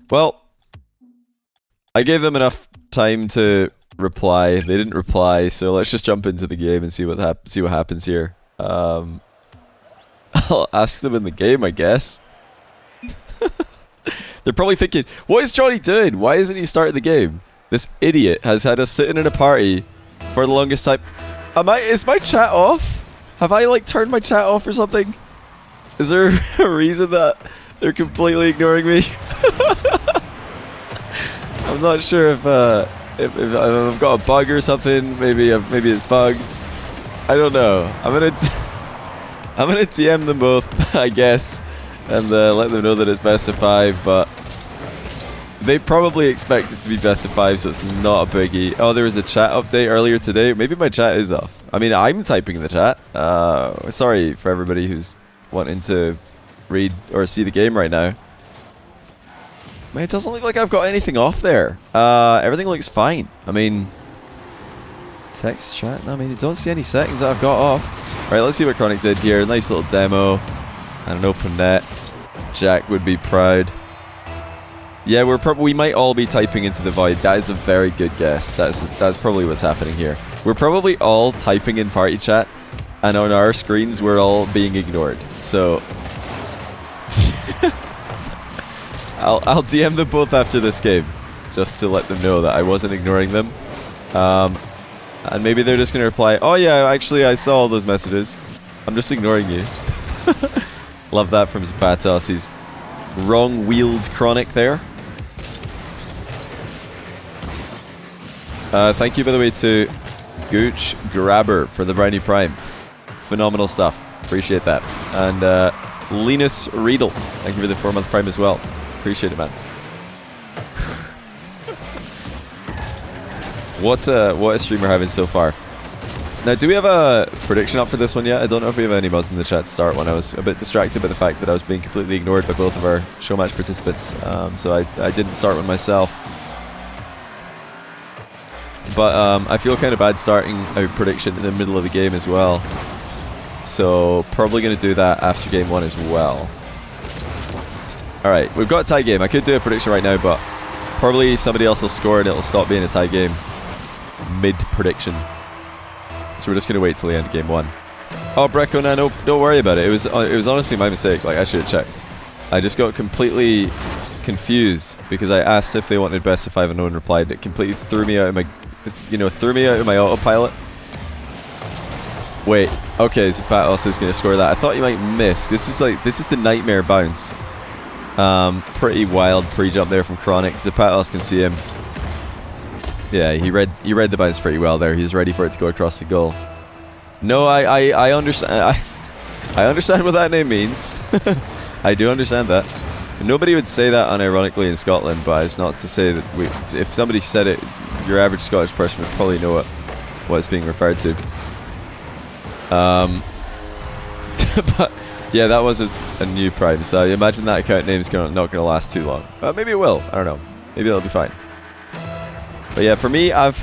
Well, I gave them enough time to reply. They didn't reply, so let's just jump into the game and see what happens here. I'll ask them in the game, I guess. They're probably thinking, what is Johnny doing? Why isn't he starting the game? This idiot has had us sitting in a party for the longest time. Is my chat off? Have I like turned my chat off or something? Is there a reason that they're completely ignoring me? I'm not sure if I've got a bug or something. Maybe it's bugged. I don't know. I'm gonna DM them both, I guess, and let them know that it's best of 5. But they probably expect it to be best of 5, so it's not a biggie. Oh, there was a chat update earlier today. Maybe my chat is off. I mean, I'm typing in the chat. Sorry for everybody who's wanting to read or see the game right now. Man, it doesn't look like I've got anything off there. Everything looks fine. I mean, text chat. I mean, you don't see any settings that I've got off. All right, let's see what Chronic did here. Nice little demo and an open net. Jack would be proud. Yeah, we might all be typing into the void. That is a very good guess. That's probably what's happening here. We're probably all typing in party chat, and on our screens we're all being ignored. So I'll DM them both after this game, just to let them know that I wasn't ignoring them. And maybe they're just gonna reply, "Oh yeah, actually I saw all those messages. I'm just ignoring you." Love that from aZapatos. He's wrong-wheeled Chronic there. Thank you, by the way, to Gooch Grabber for the brand new Prime. Phenomenal stuff. Appreciate that. And Linus Riedel, thank you for the 4-month Prime as well. Appreciate it, man. What a stream we're having so far. Now, do we have a prediction up for this one yet? I don't know if we have any mods in the chat to start one. I was a bit distracted by the fact that I was being completely ignored by both of our Showmatch participants, so I didn't start one myself. But I feel kind of bad starting a prediction in the middle of the game as well. So probably going to do that after game 1 as well. Alright, we've got a tie game. I could do a prediction right now, but probably somebody else will score and it'll stop being a tie game mid-prediction. So we're just going to wait till the end of game 1. Oh, Brecco, no, don't worry about it. It was honestly my mistake. Like, I should have checked. I just got completely confused because I asked if they wanted best of 5 and no one replied. It completely threw me out of my... threw me out of my autopilot. Wait, okay, aZapatos is going to score that. I thought you might miss. This is the nightmare bounce. Pretty wild pre-jump there from Chronic. aZapatos can see him. Yeah, he read the bounce pretty well there. He was ready for it to go across the goal. No, I understand. I understand what that name means. I do understand that. Nobody would say that unironically in Scotland, but it's not to say that if somebody said it, your average Scottish person would probably know what it's being referred to. But yeah, that was a new Prime, so I imagine that account name is not going to last too long. Maybe it will. I don't know. Maybe it'll be fine. But yeah, for me, I've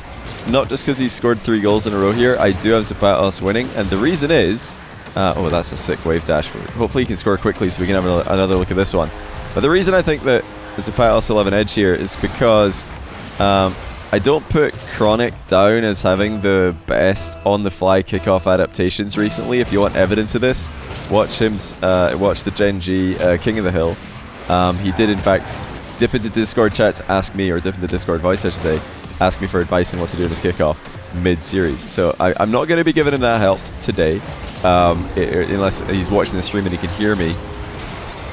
not just because he's scored 3 goals in a row here. I do have aZapatos winning, and the reason is, oh, that's a sick wave dash. Hopefully, he can score quickly so we can have another look at this one. But the reason I think that aZapatos will have an edge here is because I don't put Chronic down as having the best on-the-fly kickoff adaptations recently. If you want evidence of this, watch the Gen G King of the Hill. He did, in fact, dip into Discord chat to ask me, or dip into Discord voice, I should say, ask me for advice on what to do in his kickoff mid-series. So I'm not going to be giving him that help today, unless he's watching the stream and he can hear me.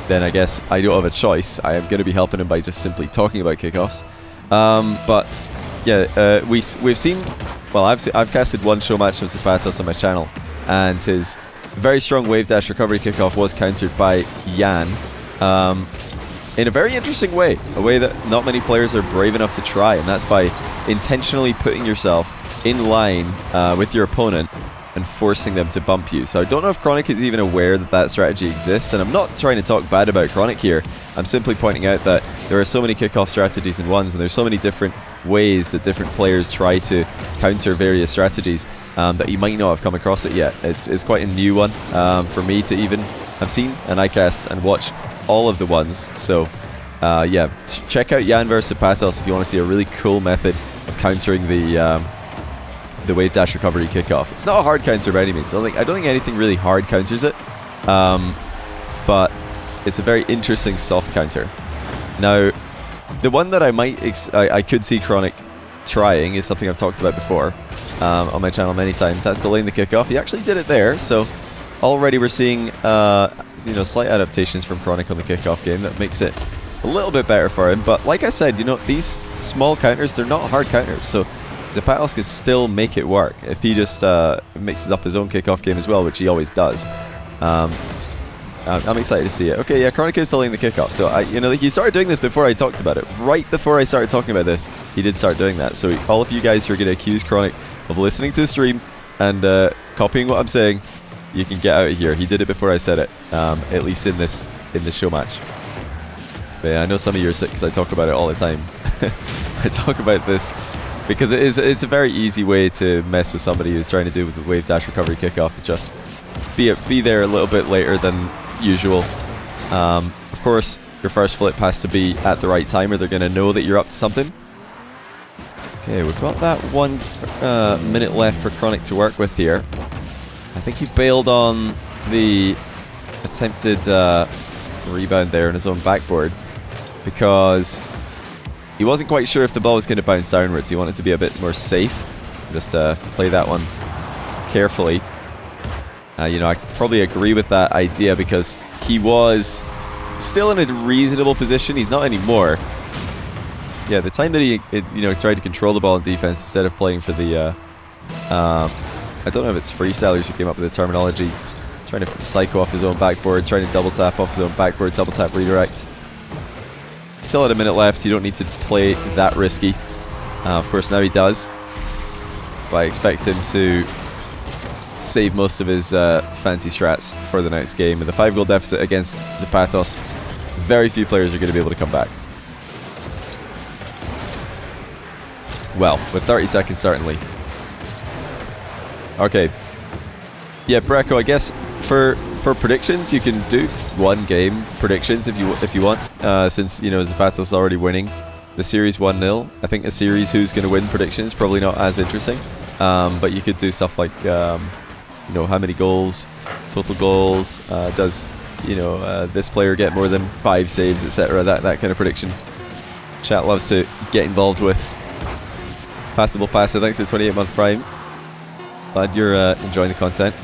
Then I guess I don't have a choice. I am going to be helping him by just simply talking about kickoffs. But yeah, we've seen. Well, I've casted one Showmatch of aZapatos on my channel, and his very strong wave dash recovery kickoff was countered by Jan in a very interesting way, a way that not many players are brave enough to try, and that's by intentionally putting yourself in line with your opponent and forcing them to bump you. So I don't know if Chronic is even aware that that strategy exists, and I'm not trying to talk bad about Chronic here. I'm simply pointing out that there are so many kickoff strategies in ones, and there's so many different ways that different players try to counter various strategies that you might not have come across it yet. It's quite a new one for me to even have seen, and I cast and watch all of the ones. So yeah, check out Yan vs aZapatos if you want to see a really cool method of countering the wave dash recovery kickoff. It's not a hard counter by any means. I don't think anything really hard counters it, but it's a very interesting soft counter. Now, the one that I could see Chronic trying is something I've talked about before on my channel many times. That's delaying the kickoff. He actually did it there, so already we're seeing you know, slight adaptations from Chronic on the kickoff game that makes it a little bit better for him. But like I said, you know, these small counters, they're not hard counters, so aZapatos can still make it work if he just mixes up his own kickoff game as well, which he always does. I'm excited to see it. Okay, yeah, Chronic is delaying the kickoff. So, you know, he started doing this before I talked about it. Right before I started talking about this, he did start doing that. So all of you guys who are going to accuse Chronic of listening to the stream and copying what I'm saying, you can get out of here. He did it before I said it, at least in this show match. But yeah, I know some of you are sick because I talk about it all the time. I talk about this because it's a very easy way to mess with somebody who's trying to do with the wave dash recovery kickoff. Just be there a little bit later than usual. Of course, your first flip has to be at the right time or they're going to know that you're up to something. Okay, we've got that 1 minute left for Chronic to work with here. I think he bailed on the attempted rebound there in his own backboard because he wasn't quite sure if the ball was going to bounce downwards. He wanted to be a bit more safe. Just play that one carefully. You know, I probably agree with that idea because he was still in a reasonable position. He's not anymore. Yeah, the time that he, you know, tried to control the ball in defense instead of playing for the, I don't know if it's freestylers who came up with the terminology, trying to psycho off his own backboard, trying to double tap off his own backboard, double tap redirect. Still had a minute left. You don't need to play that risky. Of course, now he does. But I expect him to save most of his fancy strats for the next game. With a 5-goal deficit against aZapatos, very few players are going to be able to come back. Well, with 30 seconds, certainly. Okay. Yeah, Brecco, I guess for predictions, you can do 1 game predictions if you want, since, you know, aZapatos is already winning the series 1-0. I think a series who's going to win predictions probably not as interesting, but you could do stuff like, you know, how many goals, total goals, does, you know, this player get more than 5 saves, etc. That kind of prediction. Chat loves to get involved with. Passable Passer, thanks to the 28-month Prime. Glad you're enjoying the content.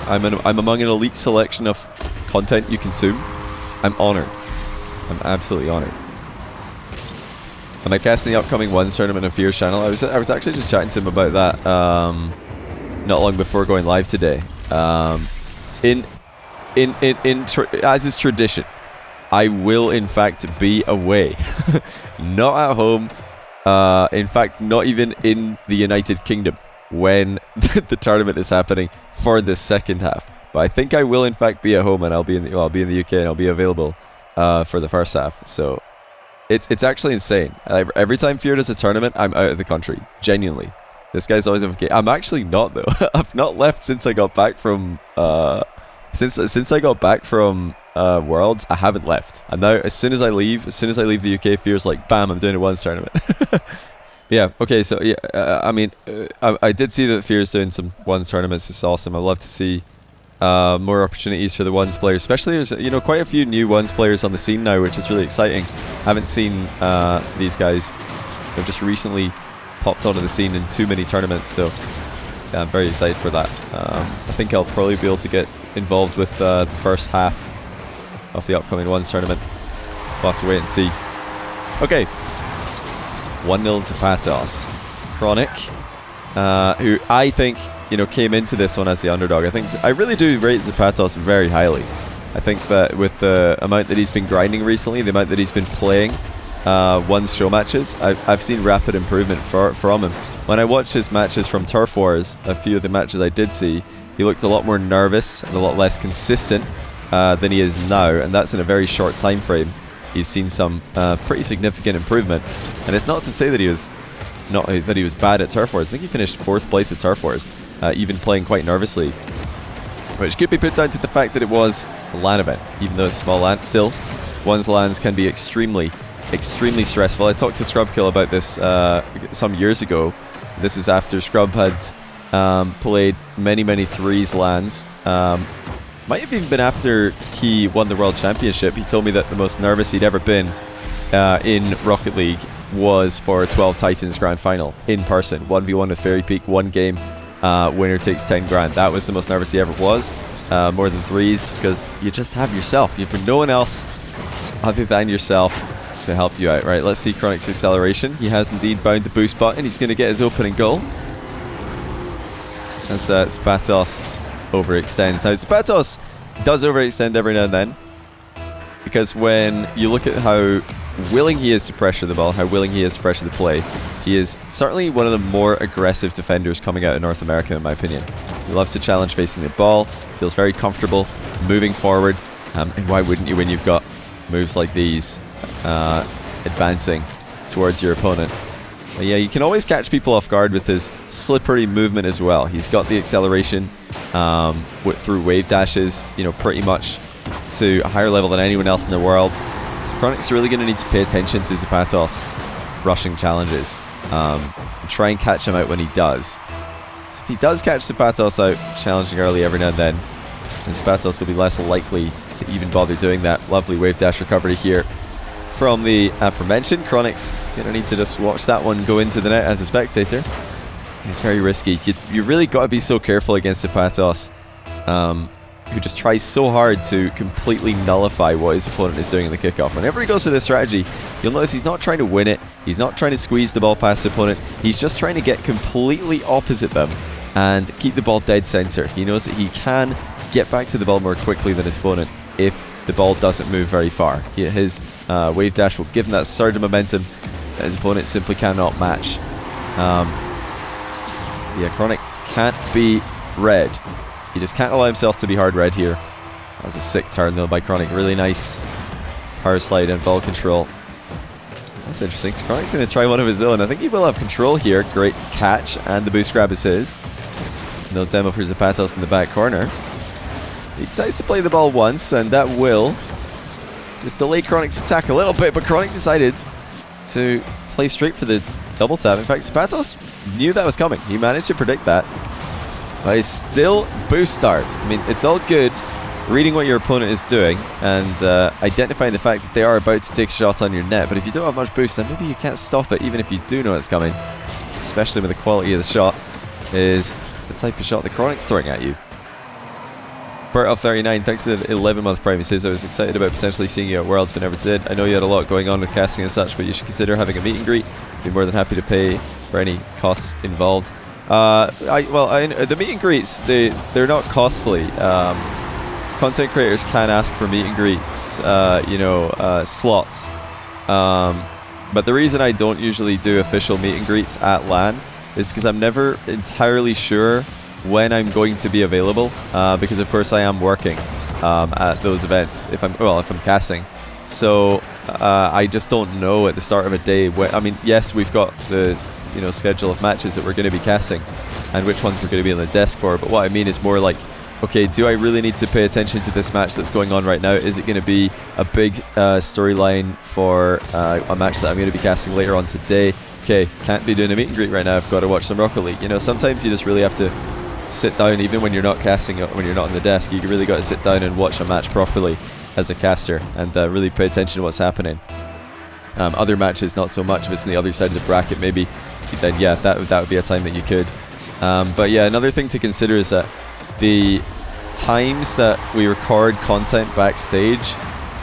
I'm among an elite selection of content you consume. I'm honoured. I'm absolutely honoured. Am I casting the upcoming Ones tournament on Fear's channel? I was actually just chatting to him about that not long before going live today. As is tradition, I will in fact be away, not at home. In fact, not even in the United Kingdom when the tournament is happening for the second half. But I think I will in fact be at home, and I'll be in the UK, and I'll be available for the first half. So it's actually insane. Every time Fear does a tournament, I'm out of the country. Genuinely, this guy's always okay. I'm actually not though. I've not left since I got back from since I got back from Worlds. I haven't left. And now as soon as I leave the UK, Fear's like, bam, I'm doing a Ones tournament. Yeah, okay, so yeah, I mean, I did see that Fear's doing some Ones tournaments. It's awesome. I'd love to see more opportunities for the Ones players, especially there's, you know, quite a few new Ones players on the scene now, which is really exciting. I haven't seen these guys. They've just recently popped onto the scene in too many tournaments, so yeah, I'm very excited for that. I think I'll probably be able to get involved with the first half of the upcoming Ones tournament. We'll have to wait and see. Okay. 1-0 to aZapatos. Chronic, who I think, you know, came into this one as the underdog. I really do rate aZapatos very highly. I think that with the amount that he's been grinding recently, the amount that he's been playing Ones show matches, I've seen rapid improvement from him. When I watched his matches from Turf Wars, a few of the matches I did see, he looked a lot more nervous and a lot less consistent than he is now, and that's in a very short time frame. He's seen some pretty significant improvement, and it's not to say that he was bad at Turf Wars. I think he finished 4th place at Turf Wars, even playing quite nervously, which could be put down to the fact that it was a LAN event, even though it's a small LAN. Still, one's lands can be extremely stressful. I talked to Scrubkill about this some years ago. This is after Scrub had played many threes lands. Might have even been after he won the World Championship. He told me that the most nervous he'd ever been in Rocket League was for a 12 Titans Grand Final in person. 1v1 with Fairy Peak, one game, winner takes 10 grand. That was the most nervous he ever was. More than threes, because you just have yourself. You have no one else other than yourself to help you out. Right, let's see Chronic's acceleration. He has indeed bound the boost button. He's going to get his opening goal. As aZapatos overextends. Now, aZapatos does overextend every now and then, because when you look at how willing he is to pressure the ball, how willing he is to pressure the play, he is certainly one of the more aggressive defenders coming out of North America, in my opinion. He loves to challenge facing the ball, feels very comfortable moving forward, and why wouldn't you when you've got moves like these advancing towards your opponent. But yeah, you can always catch people off guard with his slippery movement as well. He's got the acceleration through wave dashes, you know, pretty much to a higher level than anyone else in the world. So Chronic's really going to need to pay attention to aZapatos rushing challenges and try and catch him out when he does. So if he does catch aZapatos out challenging early every now and then aZapatos will be less likely to even bother doing that. Lovely wave dash recovery here from the aforementioned. Chronic's going to need to just watch that one go into the net as a spectator. It's very risky. You really got to be so careful against aZapatos, who just tries so hard to completely nullify what his opponent is doing in the kickoff. Whenever he goes for this strategy, you'll notice he's not trying to win it. He's not trying to squeeze the ball past the opponent. He's just trying to get completely opposite them and keep the ball dead center. He knows that he can get back to the ball more quickly than his opponent if the ball doesn't move very far. His wave dash will give him that surge of momentum that his opponent simply cannot match. So yeah, Chronic can't be red. He just can't allow himself to be hard red here. That was a sick turn though by Chronic. Really nice power slide and ball control. That's interesting. So Chronic's going to try one of his own. I think he will have control here. Great catch, and the boost grab is his. No demo for aZapatos in the back corner. He decides to play the ball once, and that will just delay Chronic's attack a little bit, but Chronic decided to play straight for the double tap. In fact, aZapatos knew that was coming. He managed to predict that. But he's still boost start. I mean, it's all good reading what your opponent is doing and identifying the fact that they are about to take a shot on your net, but if you don't have much boost, then maybe you can't stop it even if you do know it's coming, especially when the quality of the shot is the type of shot the Chronic's throwing at you. Bert39, thanks to the 11-month Prime. He says, I was excited about potentially seeing you at Worlds, but never did. I know you had a lot going on with casting and such, but you should consider having a meet and greet. I'd be more than happy to pay for any costs involved. The meet and greets, they're not costly. Content creators can ask for meet and greets, slots. But the reason I don't usually do official meet and greets at LAN is because I'm never entirely sure when I'm going to be available, because of course I am working at those events if I'm casting. So I just don't know at the start of a day I mean, yes, we've got the schedule of matches that we're going to be casting and which ones we're going to be on the desk for, but what I mean is more like, okay, do I really need to pay attention to this match that's going on right now? Is it going to be a big storyline for a match that I'm going to be casting later on today? Okay, can't be doing a meet and greet right now, I've got to watch some Rocket League. Sometimes you just really have to sit down, even when you're not casting, when you're not on the desk, you really got to sit down and watch a match properly as a caster and really pay attention to what's happening. Other matches, not so much. If it's on the other side of the bracket, maybe, then yeah, that would be a time that you could. But yeah, another thing to consider is that the times that we record content backstage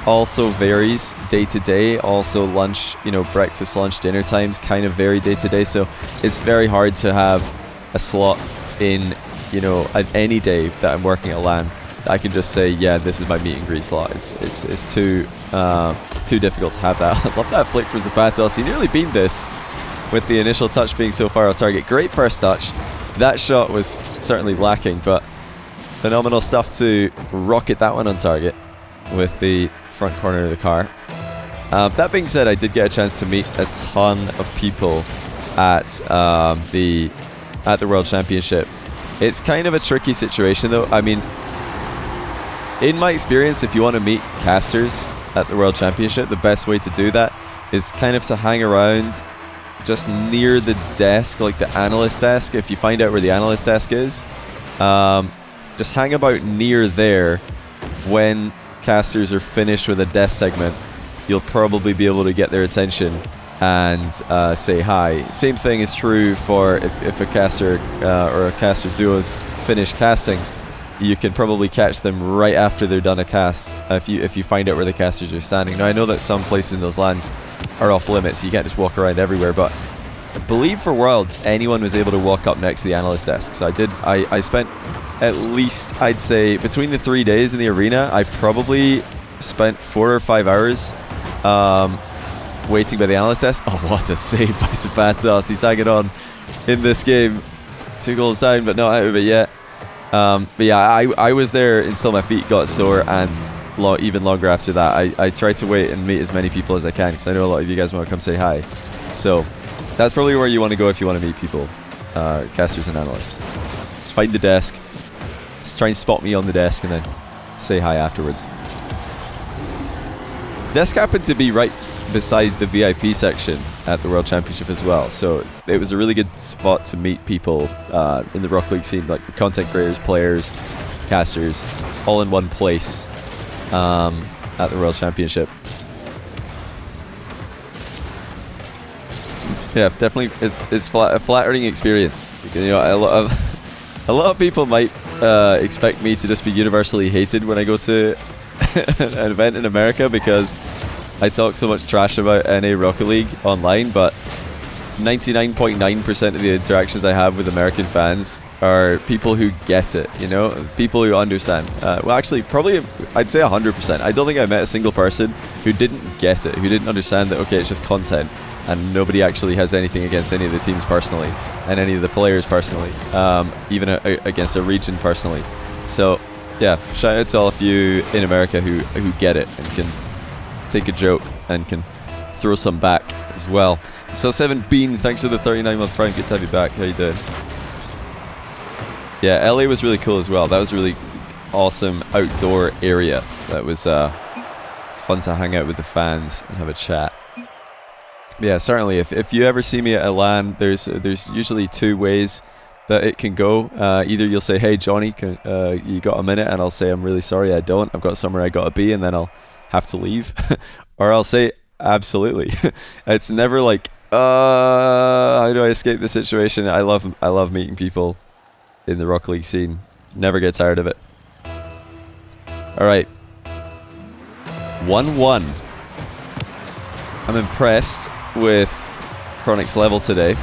also varies day to day. Also lunch, breakfast, lunch, dinner times kind of vary day to day. So it's very hard to have a slot in, at any day that I'm working at LAN. I can just say, yeah, this is my meet and greet slot. It's too difficult to have that. I love that flick from aZapatos. He nearly beat this with the initial touch being so far off target. Great first touch. That shot was certainly lacking, but phenomenal stuff to rocket that one on target with the front corner of the car. That being said, I did get a chance to meet a ton of people at the World Championship. It's kind of a tricky situation though. I mean, in my experience, if you want to meet casters, at the World Championship, the best way to do that is kind of to hang around just near the desk, like the analyst desk. If you find out where the analyst desk is, just hang about near there. When casters are finished with a desk segment, you'll probably be able to get their attention and say hi. Same thing is true for if a caster or a caster duos finish casting. You can probably catch them right after they're done a cast if you find out where the casters are standing. Now I know that some places in those lands are off limits, so you can't just walk around everywhere, but I believe for Worlds anyone was able to walk up next to the analyst desk. So I spent at least, I'd say, between the 3 days in the arena, I probably spent 4 or 5 hours waiting by the analyst desk. Oh, what a save by aZapatos. He's hanging on in this game. 2 goals down, but not out of it yet. But yeah, I was there until my feet got sore, and even longer after that. I tried to wait and meet as many people as I can, because I know a lot of you guys want to come say hi. So that's probably where you want to go if you want to meet people, casters and analysts. Just find the desk, just try and spot me on the desk, and then say hi afterwards. Desk happened to be right beside the VIP section at the World Championship as well, so it was a really good spot to meet people in the Rocket League scene, like content creators, players, casters, all in one place at the World Championship. Yeah, definitely it's a flattering experience. You know, a lot of people might expect me to just be universally hated when I go to an event in America because I talk so much trash about NA Rocket League online, but 99.9% of the interactions I have with American fans are people who get it, you know, people who understand. Well, actually, probably I'd say 100%. I don't think I met a single person who didn't get it, who didn't understand that, okay, it's just content, and nobody actually has anything against any of the teams personally, and any of the players personally, even against a region personally. So, yeah, shout out to all of you in America who get it and can take a joke and can throw some back as well. So 7 Bean, thanks for the 39-month prime. Good to have you back. How you doing? Yeah, LA was really cool as well. That was a really awesome outdoor area. That was fun to hang out with the fans and have a chat. Yeah, certainly. If you ever see me at a LAN, there's usually 2 ways that it can go. Either you'll say, "Hey Johnny, you got a minute?" and I'll say, "I'm really sorry, I don't. I've got somewhere I gotta be," and then I'll have to leave. Or I'll say, "Absolutely." It's never like, how do I escape the situation? I love meeting people in the Rocket League scene. Never get tired of it. Alright. 1-1. I'm impressed with Chronic's level today. I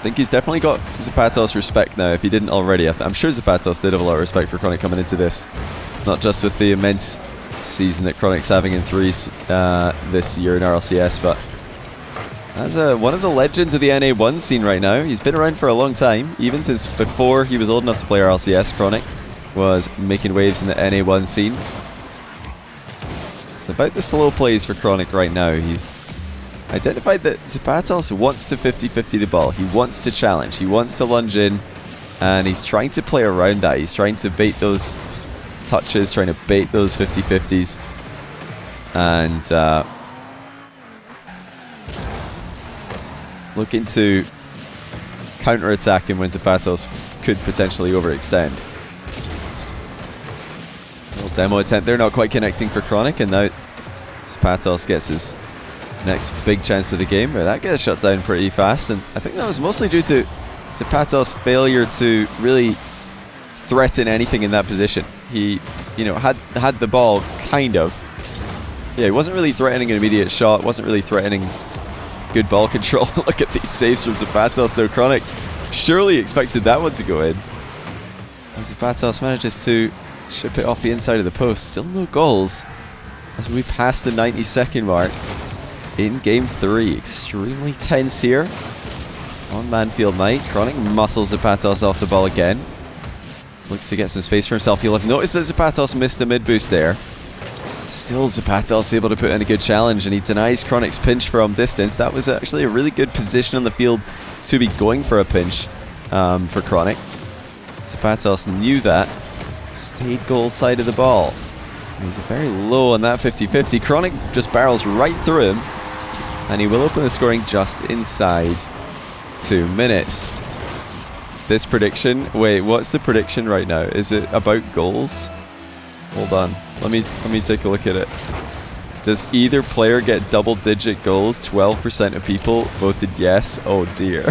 think he's definitely got aZapatos respect now, if he didn't already. I'm sure aZapatos did have a lot of respect for Chronic coming into this. Not just with the immense season that Chronic's having in threes this year in RLCS, but as one of the legends of the NA1 scene right now. He's been around for a long time, even since before he was old enough to play RLCS. Chronic was making waves in the NA1 scene. It's about the slow plays for Chronic right now. He's identified that aZapatos wants to 50-50 the ball. He wants to challenge. He wants to lunge in, and he's trying to play around that. He's trying to bait those touches, trying to bait those 50-50s, and looking to counter-attack him when aZapatos could potentially overextend. Little demo attempt there, not quite connecting for Chronic, and now aZapatos gets his next big chance of the game. But that gets shut down pretty fast, and I think that was mostly due to aZapatos' failure to really threaten anything in that position. He, you know, had the ball, kind of. Yeah, he wasn't really threatening an immediate shot, wasn't really threatening good ball control. Look at these saves from aZapatos though. Chronic surely expected that one to go in. aZapatos manages to ship it off the inside of the post. Still no goals as we pass the 90-second mark in Game 3. Extremely tense here on Manfield Night. Chronic muscles aZapatos off the ball again. Looks to get some space for himself. You'll have noticed that aZapatos missed the mid boost there. Still aZapatos able to put in a good challenge, and he denies Chronic's pinch from distance. That was actually a really good position on the field to be going for a pinch for Chronic. aZapatos knew that. Stayed goal side of the ball. He's very low on that 50-50. Chronic just barrels right through him, and he will open the scoring just inside 2 minutes. This prediction, wait, what's the prediction right now? Is it about goals? Hold on, let me take a look at it. Does either player get double-digit goals? 12% of people voted yes. Oh dear.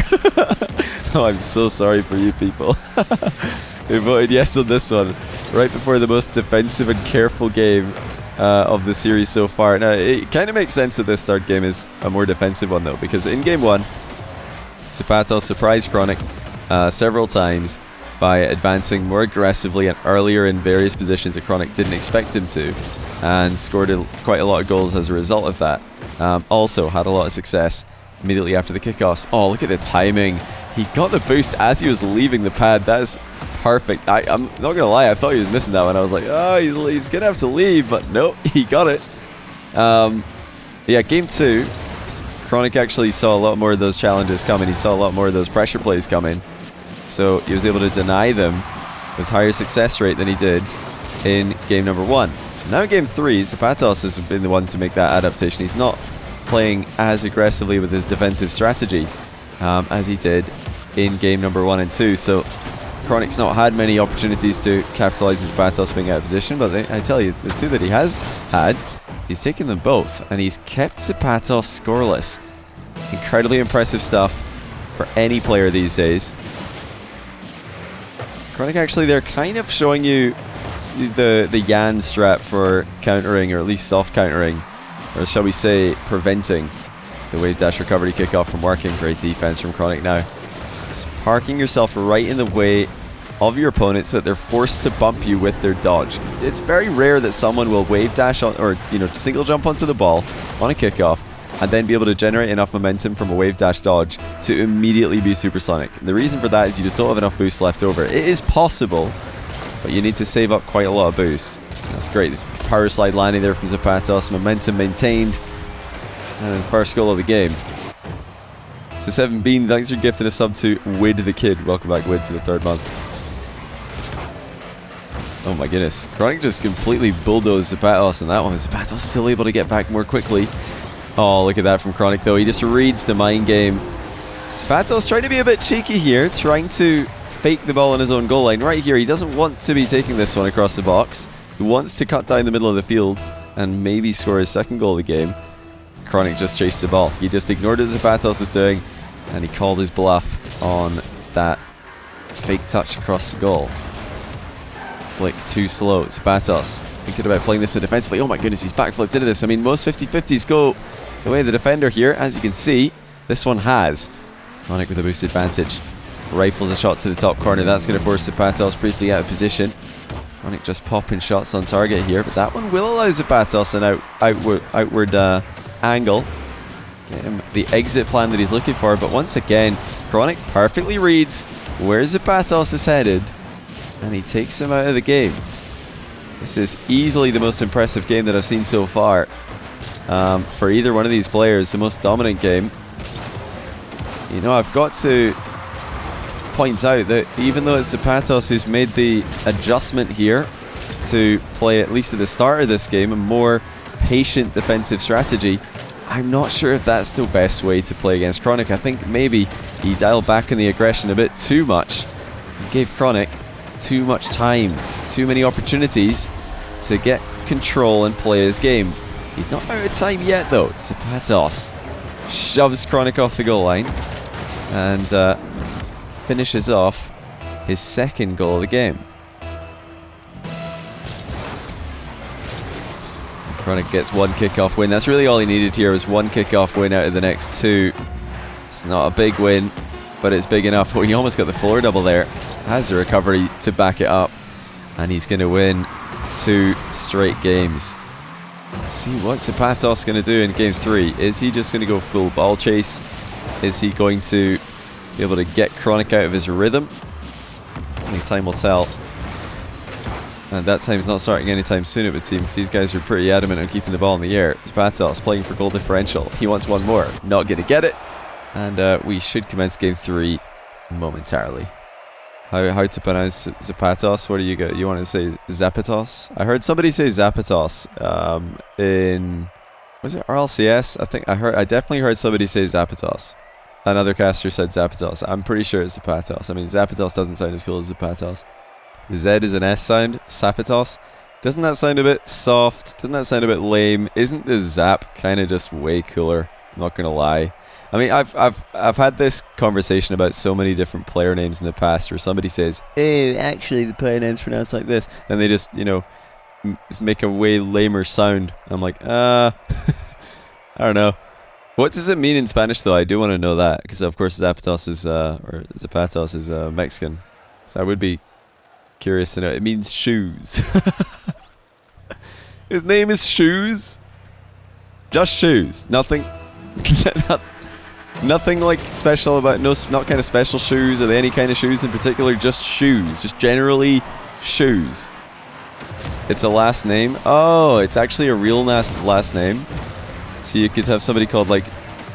Oh, I'm so sorry for you people. Who voted yes on this one, right before the most defensive and careful game of the series so far. Now, it kind of makes sense that this third game is a more defensive one though, because in game 1, aZapatos surprised Chronic several times by advancing more aggressively and earlier in various positions that Chronic didn't expect him to, and scored quite a lot of goals as a result of that. Also had a lot of success immediately after the kickoffs. Oh, look at the timing. He got the boost as he was leaving the pad. That is perfect. I'm not going to lie, I thought he was missing that one. I was like, oh, he's going to have to leave, but nope, he got it. Yeah, game 2, Chronic actually saw a lot more of those challenges coming. He saw a lot more of those pressure plays coming. So he was able to deny them with higher success rate than he did in game number 1. Now in game 3, aZapatos has been the one to make that adaptation. He's not playing as aggressively with his defensive strategy as he did in game number 1 and 2. So Chronic's not had many opportunities to capitalize on aZapatos being out of position, but I tell you, the 2 that he has had, he's taken them both, and he's kept aZapatos scoreless. Incredibly impressive stuff for any player these days. Chronic actually, they're kind of showing you the Yan strat for countering, or at least soft countering, or shall we say preventing the wave dash recovery kickoff from working. Great defense from Chronic now. Just parking yourself right in the way of your opponents so that they're forced to bump you with their dodge. It's very rare that someone will wave dash on, or single jump onto the ball on a kickoff and then be able to generate enough momentum from a wave dash dodge to immediately be supersonic. The reason for that is you just don't have enough boost left over. It is possible, but you need to save up quite a lot of boost. That's great. There's power slide landing there from aZapatos. Momentum maintained. And the first goal of the game. So 7 Bean, thanks for gifting a sub to Wid the Kid. Welcome back, Wid, for the 3rd month. Oh my goodness. Chronic just completely bulldozed aZapatos on that one. aZapatos still able to get back more quickly. Oh, look at that from Chronic, though. He just reads the mind game. aZapatos trying to be a bit cheeky here, trying to fake the ball on his own goal line. Right here, he doesn't want to be taking this one across the box. He wants to cut down the middle of the field and maybe score his 2nd goal of the game. Chronic just chased the ball. He just ignored what aZapatos was doing, and he called his bluff on that fake touch across the goal. Flick too slow. aZapatos thinking about playing this defensively. Oh my goodness, he's backflipped into this. I mean, most 50-50s go the way of the defender here. As you can see, this one has. Chronic with a boost advantage. Rifles a shot to the top corner. That's going to force aZapatos briefly out of position. Chronic just popping shots on target here, but that one will allow aZapatos an outward angle. Get him the exit plan that he's looking for, but once again, Chronic perfectly reads where aZapatos is headed, and he takes him out of the game. This is easily the most impressive game that I've seen so far for either one of these players. The most dominant game. You know, I've got to point out that even though it's aZapatos who's made the adjustment here to play, at least at the start of this game, a more patient defensive strategy, I'm not sure if that's the best way to play against Chronic. I think maybe he dialed back on the aggression a bit too much and gave Chronic too much time, too many opportunities to get control and play his game. He's not out of time yet though. aZapatos shoves Chronic off the goal line and finishes off his 2nd goal of the game. Chronic gets 1 kickoff win. That's really all he needed here, was 1 kickoff win out of the next 2. It's not a big win, but it's big enough. Oh, he almost got the floor double there. Has a recovery to back it up, and he's going to win 2 straight games. Let's see what aZapatos going to do in game 3. Is he just going to go full ball chase? Is he going to be able to get Chronic out of his rhythm? Only time will tell. And that time's not starting anytime soon, it would seem, because these guys are pretty adamant on keeping the ball in the air. aZapatos playing for goal differential. He wants 1 more. Not going to get it. And we should commence game 3 momentarily. how to pronounce Zapatos? What do you got? You want to say Zapatos? I heard somebody say Zapatos in, was it RLCS? I definitely heard somebody say Zapatos. Another caster said Zapatos. I'm pretty sure it's Zapatos. I mean, Zapatos doesn't sound as cool as Zapatos. The Z is an S sound. Zapatos. Doesn't that sound a bit soft? Doesn't that sound a bit lame? Isn't the Zap kind of just way cooler? I'm not gonna lie. I mean, I've had this conversation about so many different player names in the past, where somebody says, "Oh, actually, the player name's pronounced like this," and they just, you know, just make a way lamer sound. I'm like, I don't know. What does it mean in Spanish, though? I do want to know that, because of course Zapatos is or Zapatos is Mexican, so I would be curious to know. It means shoes. His name is Shoes. Just shoes. Nothing. Nothing like special about, not kind of special shoes. Are there any kind of shoes in particular? Just shoes. Just generally shoes. It's a last name. Oh, it's actually a real last name. So you could have somebody called like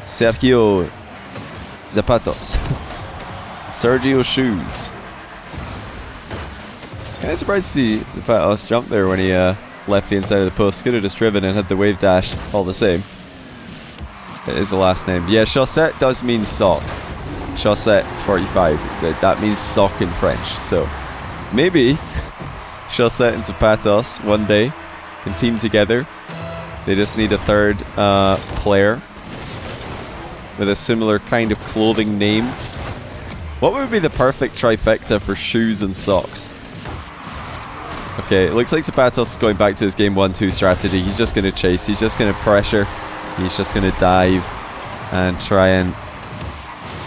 Sergio Zapatos. Sergio Shoes. Kind of surprised to see Zapatos jump there when he left the inside of the post. Could have just driven and had the wave dash all the same. It is the last name. Yeah, chaussette does mean sock. Chaussette 45. That means sock in French. So maybe Chaussette and Zapatos one day can team together. They just need a third player with a similar kind of clothing name. What would be the perfect trifecta for shoes and socks? Okay, it looks like Zapatos is going back to his game 1-2 strategy. He's just going to chase. He's just going to pressure. He's just going to dive and try and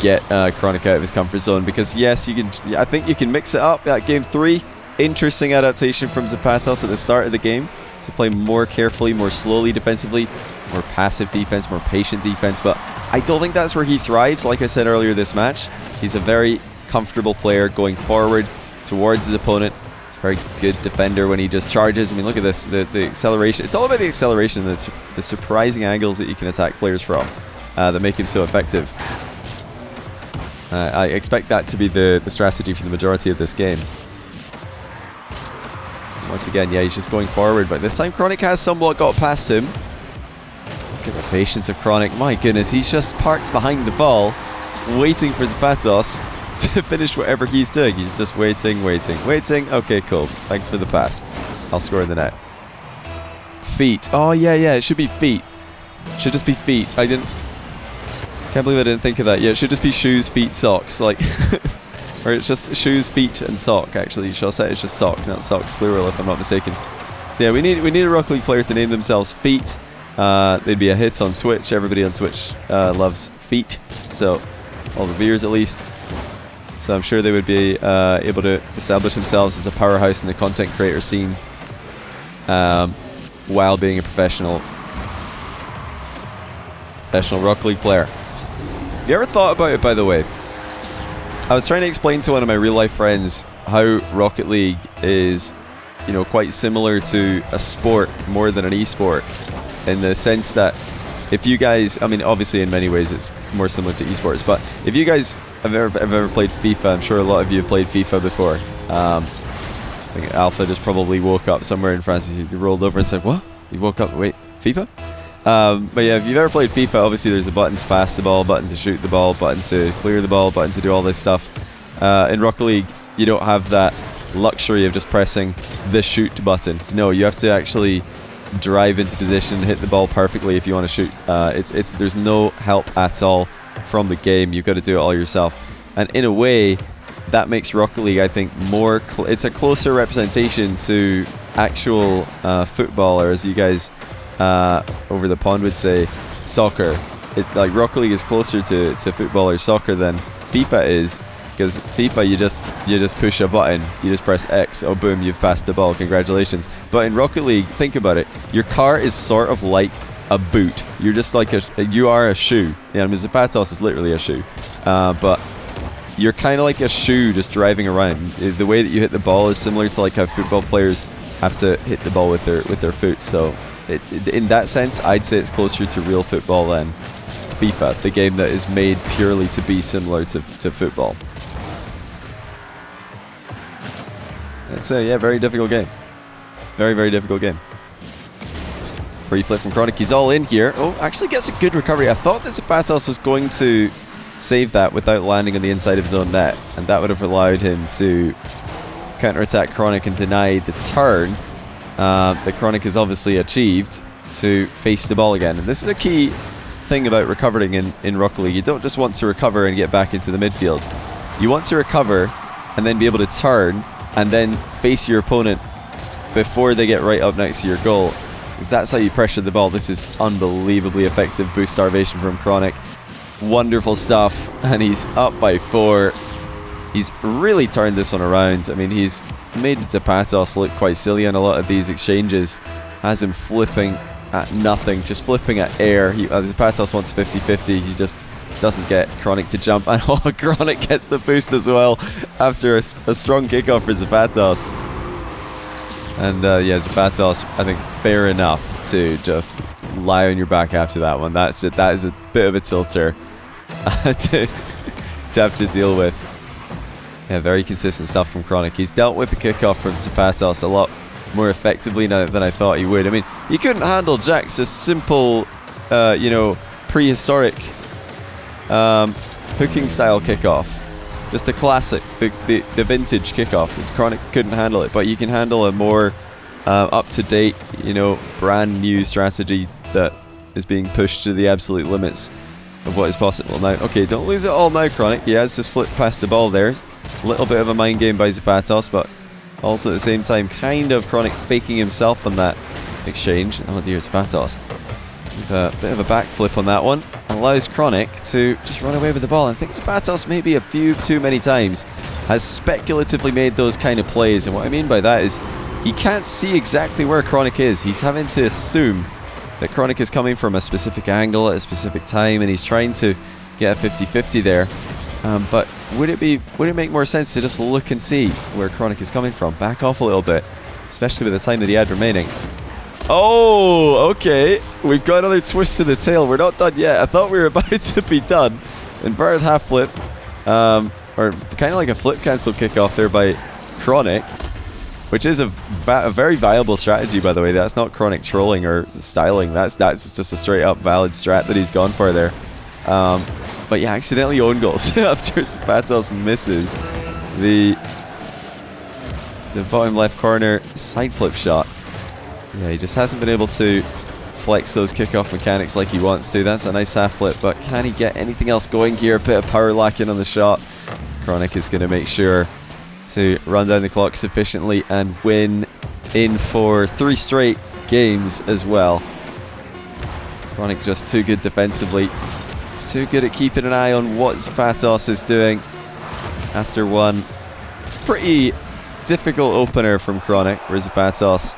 get Chronic out of his comfort zone. Because yes, you can. I think you can mix it up. Game 3, interesting adaptation from Zapatos at the start of the game to play more carefully, more slowly defensively, more passive defense, more patient defense. But I don't think that's where he thrives. Like I said earlier this match, he's a very comfortable player going forward towards his opponent. Very good defender when he just charges. I mean, look at this, the acceleration. It's all about the acceleration, the surprising angles that you can attack players from that make him so effective. I expect that to be the strategy for the majority of this game. Once again, yeah, he's just going forward, but this time Chronic has somewhat got past him. Look at the patience of Chronic. My goodness, he's just parked behind the ball, waiting for Zapatos to finish whatever he's doing. He's just waiting. Okay, cool. Thanks for the pass. I'll score in the net. Feet. Oh, yeah, it should be feet. Should just be feet. Can't believe I didn't think of that. Yeah, it should just be shoes, feet, socks. Like, or it's just shoes, feet, and sock, actually. Chaussette is just sock, not socks, plural, if I'm not mistaken. So yeah, we need a Rocket League player to name themselves Feet. They'd be a hit on Twitch. Everybody on Twitch loves feet. So, all the viewers at least. So I'm sure they would be able to establish themselves as a powerhouse in the content creator scene while being a professional Rocket League player. Have you ever thought about it, by the way? I was trying to explain to one of my real life friends how Rocket League is, you know, quite similar to a sport more than an esport, in the sense that if you guys, I mean, obviously in many ways it's more similar to esports, but if you guys have ever played FIFA, I'm sure a lot of you have played FIFA before. I think Alpha just probably woke up somewhere in France. He rolled over and said, "What? You woke up? Wait, FIFA?" But yeah, if you've ever played FIFA, obviously there's a button to pass the ball, button to shoot the ball, button to clear the ball, button to do all this stuff. In Rocket League, you don't have that luxury of just pressing the shoot button. No, you have to actually drive into position, hit the ball perfectly if you want to shoot. There's no help at all from the game. You've got to do it all yourself. And in a way, that makes Rocket League, I think, more... it's a closer representation to actual football, or as you guys over the pond would say, soccer. Like Rocket League is closer to football or soccer than FIFA is, because FIFA you just push a button, you just press X, oh boom, you've passed the ball, congratulations. But in Rocket League, think about it, your car is sort of like a boot. You're just like you are a shoe. Yeah, I mean, Zapatos is literally a shoe, but you're kind of like a shoe just driving around. The way that you hit the ball is similar to like how football players have to hit the ball with their foot. So in that sense, I'd say it's closer to real football than FIFA, the game that is made purely to be similar to football. It's a very difficult game. Very, very difficult game. Free flip from Chronic. He's all in here. Oh, actually gets a good recovery. I thought that aZapatos was going to save that without landing on the inside of his own net, and that would have allowed him to counterattack Chronic and deny the turn that Chronic has obviously achieved to face the ball again. And this is a key thing about recovering in Rocket League. You don't just want to recover and get back into the midfield. You want to recover and then be able to turn and then face your opponent before they get right up next to your goal, because that's how you pressure the ball. This is unbelievably effective boost starvation from Chronic. Wonderful stuff, and he's up by 4. He's really turned this one around. I mean, he's made aZapatos look quite silly on a lot of these exchanges. Has him flipping at nothing, just flipping at air. aZapatos wants 50-50. He just doesn't get Chronic to jump, and Chronic gets the boost as well after a strong kickoff for aZapatos. And yeah, aZapatos, I think, fair enough to just lie on your back after that one. That is a bit of a tilter to have to deal with. Yeah, very consistent stuff from Chronic. He's dealt with the kickoff from aZapatos a lot more effectively now than I thought he would. I mean, you couldn't handle Jack's a simple, prehistoric hooking style kickoff. Just a classic, the vintage kickoff. Chronic couldn't handle it, but you can handle a more up-to-date, brand new strategy that is being pushed to the absolute limits of what is possible now. Okay, don't lose it all now, Chronic. He has just flipped past the ball there. A little bit of a mind game by aZapatos, but also at the same time, kind of Chronic faking himself on that exchange. Oh dear, aZapatos. A bit of a backflip on that one. Allows Chronic to just run away with the ball. I think aZapatos maybe a few too many times has speculatively made those kind of plays. And what I mean by that is he can't see exactly where Chronic is. He's having to assume that Chronic is coming from a specific angle at a specific time, and he's trying to get a 50-50 there. But would it make more sense to just look and see where Chronic is coming from? Back off a little bit, especially with the time that he had remaining. Oh, okay. We've got another twist to the tail. We're not done yet. I thought we were about to be done. Inverted half flip, or kind of like a flip cancel kickoff there by Chronic, which is a very viable strategy, by the way. That's not Chronic trolling or styling. That's just a straight up valid strat that he's gone for there. But yeah, accidentally own goals after aZapatos misses the bottom left corner side flip shot. Yeah, he just hasn't been able to flex those kickoff mechanics like he wants to. That's a nice half flip, but can he get anything else going here? A bit of power lacking on the shot. Chronic is going to make sure to run down the clock sufficiently and win in for 3 straight games as well. Chronic just too good defensively. Too good at keeping an eye on what aZapatos is doing after one pretty difficult opener from Chronic, where aZapatos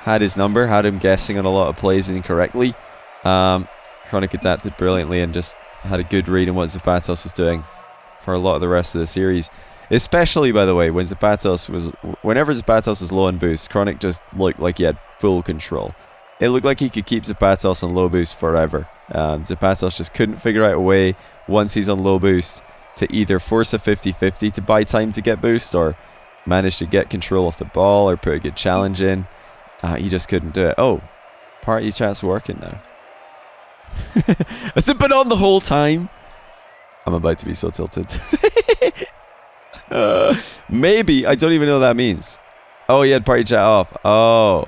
had his number, had him guessing on a lot of plays incorrectly. Chronic adapted brilliantly and just had a good read on what aZapatos was doing for a lot of the rest of the series. Especially, by the way, whenever aZapatos was low on boost, Chronic just looked like he had full control. It looked like he could keep aZapatos on low boost forever. aZapatos just couldn't figure out a way, once he's on low boost, to either force a 50-50 to buy time to get boost, or manage to get control of the ball, or put a good challenge in. He just couldn't do it. Oh, party chat's working now. Has it been on the whole time? I'm about to be so tilted. Maybe. I don't even know what that means. Oh, he had party chat off. Oh.